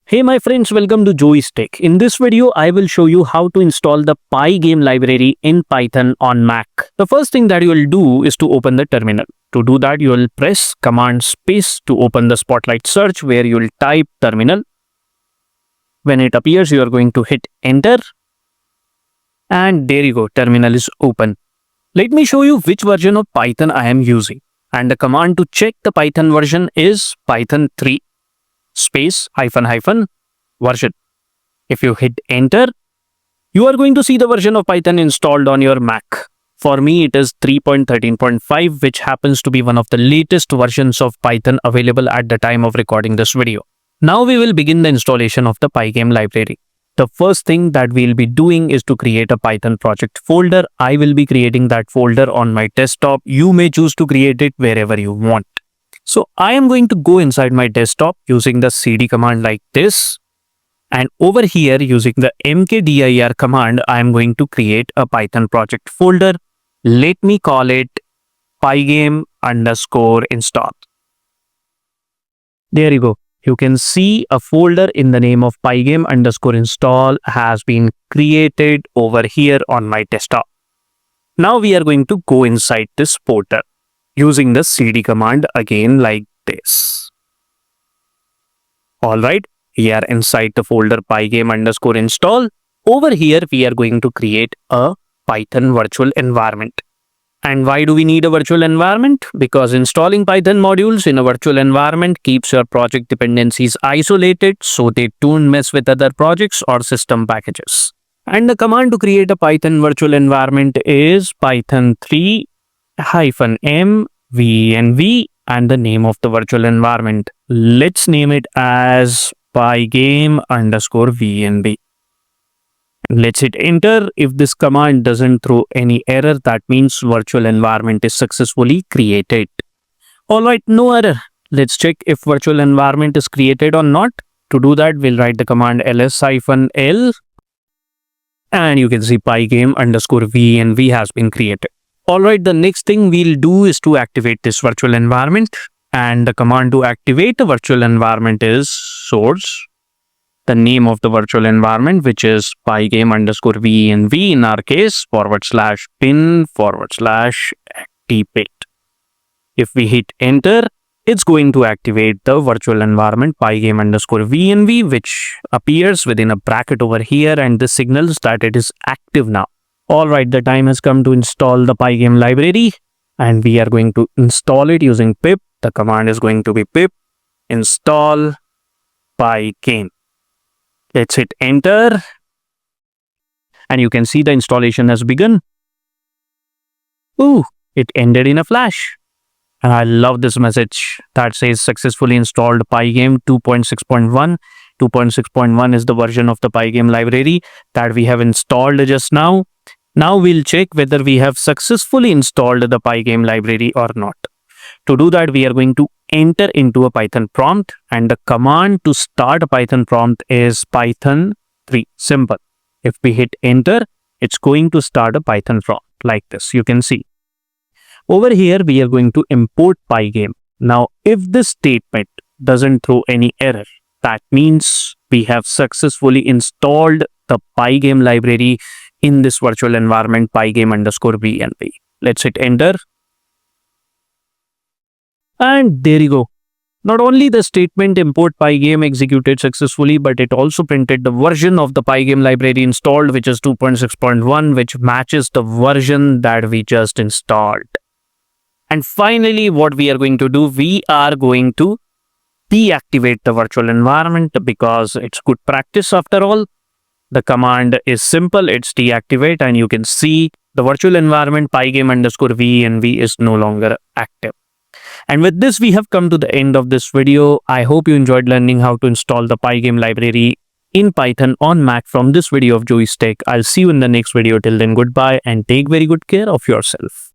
Hey my friends, welcome to Joey's Tech. In this video, I will show you how to install the Pygame library in Python on Mac. The first thing that you will do is to open the terminal. To do that, you will press Command Space to open the Spotlight search where you will type terminal. When it appears, you are going to hit enter. And there you go, terminal is open. Let me show you which version of Python I am using. And the command to check the Python version is Python 3. Space -- version. If you hit enter, you are going to see the version of Python installed on your Mac. For me, it is 3.13.5, which happens to be one of the latest versions of Python available at the time of recording this video. Now we will begin the installation of the Pygame library. The first thing that we'll be doing is to create a Python project folder. I will be creating that folder on my desktop. You may choose to create it wherever you want. So I am going to go inside my desktop using the cd command like this. And over here using the mkdir command, I am going to create a Python project folder. Let me call it Pygame_install. There you go. You can see a folder in the name of Pygame_install has been created over here on my desktop. Now we are going to go inside this folder using the cd command again like this. Alright, we are inside the folder Pygame_install. Over here, we are going to create a Python virtual environment. And why do we need a virtual environment? Because installing Python modules in a virtual environment keeps your project dependencies isolated so they don't mess with other projects or system packages. And the command to create a Python virtual environment is python 3 -mvenv and the name of the virtual environment. Let's name it as Pygame_venv. Let's hit enter. If this command doesn't throw any error, that means virtual environment is successfully created. Alright, no error. Let's check if virtual environment is created or not. To do that, we'll write the command ls-l and you can see Pygame_venv has been created. Alright, the next thing we'll do is to activate this virtual environment, and the command to activate the virtual environment is source, the name of the virtual environment, which is Pygame_venv in our case, /bin/activate. If we hit enter, it's going to activate the virtual environment Pygame_venv, which appears within a bracket over here, and this signals that it is active now. Alright, the time has come to install the Pygame library, and we are going to install it using pip. The command is going to be pip install Pygame. Let's hit enter. And you can see the installation has begun. Ooh, it ended in a flash. And I love this message that says successfully installed Pygame 2.6.1. 2.6.1 is the version of the Pygame library that we have installed just now. Now we'll check whether we have successfully installed the Pygame library or not. To do that, we are going to enter into a Python prompt, and the command to start a Python prompt is Python 3. Simple. If we hit enter, it's going to start a Python prompt like this. You can see. Over here, we are going to import Pygame. Now, if this statement doesn't throw any error, that means we have successfully installed the Pygame library in this virtual environment Pygame_venv. Let's hit enter. And there you go. Not only the statement import Pygame executed successfully, but it also printed the version of the Pygame library installed, which is 2.6.1, which matches the version that we just installed. And finally, what we are going to do, we are going to deactivate the virtual environment because it's good practice after all. The command is simple, it's deactivate, and you can see the virtual environment Pygame_venv is no longer active. And with this, we have come to the end of this video. I hope you enjoyed learning how to install the Pygame library in Python on Mac from this video of Joey's Tech. I'll see you in the next video. Till then, goodbye and take very good care of yourself.